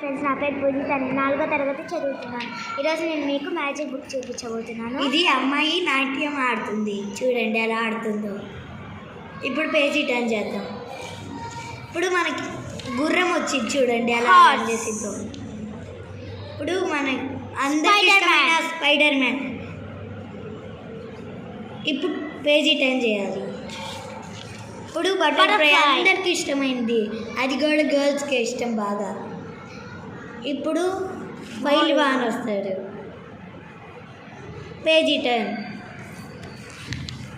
Friends, నా పేరు పూజిత, 4వ తరగతి చదువుతున్నాను. ఈరోజు నేను మీకు మ్యాజిక్ బుక్ చూపించబోతున్నాను. ఇది అమ్మాయి నాట్యం ఆడుతుంది, చూడండి ఎలా ఆడుతుందో. ఇప్పుడు పేజీ టర్న్ చేద్దాం. ఇప్పుడు మనకి గుర్రం వచ్చింది, చూడండి ఎలా చేసిందో. ఇప్పుడు మన అందరికీ స్పైడర్ మ్యాన్. ఇప్పుడు పేజీ టర్న్ చేయాలి. ఇప్పుడు బటర్ఫ్లై అందరికి ఇష్టమైంది, అది కూడా గర్ల్స్కి ఇష్టం బాగా. ఇప్పుడు పైల్వాన్ వస్తాడు. Page turn.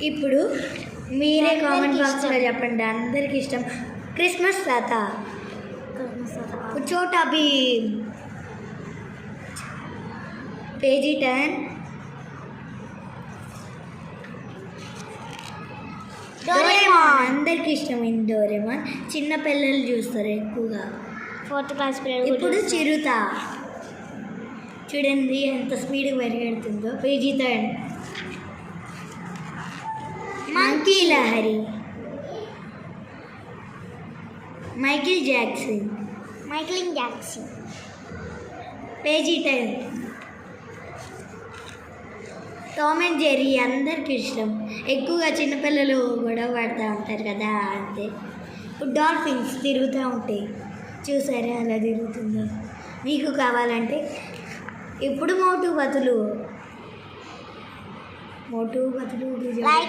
ఇప్పుడు మీరే కామెంట్ బాక్స్లో చెప్పండి, అందరికి ఇష్టం క్రిస్మస్ తాత. Chhota Bheem. Page turn. Doraemon అందరికి ఇష్టమైంది డోరేమాన్, చిన్న పిల్లలు చూస్తారు ఎక్కువగా, 4th క్లాస్ పిల్లలు. ఇప్పుడు చిరుత, చూడండి ఎంత స్పీడ్గా పరిగెడుతుందో. Page turn. Monkey Lahari. Michael Jackson. Page turn. Tom and Jerry అందరికి ఇష్టం, ఎక్కువగా చిన్నపిల్లలు గొడవ పడుతూ ఉంటారు కదా, అంతే. ఇప్పుడు డాల్ఫిన్స్ తిరుగుతూ ఉంటాయి, చూసారా అలా తిరుగుతుందో. మీకు కావాలంటే ఇప్పుడు మోటు బతులు.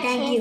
Thank you.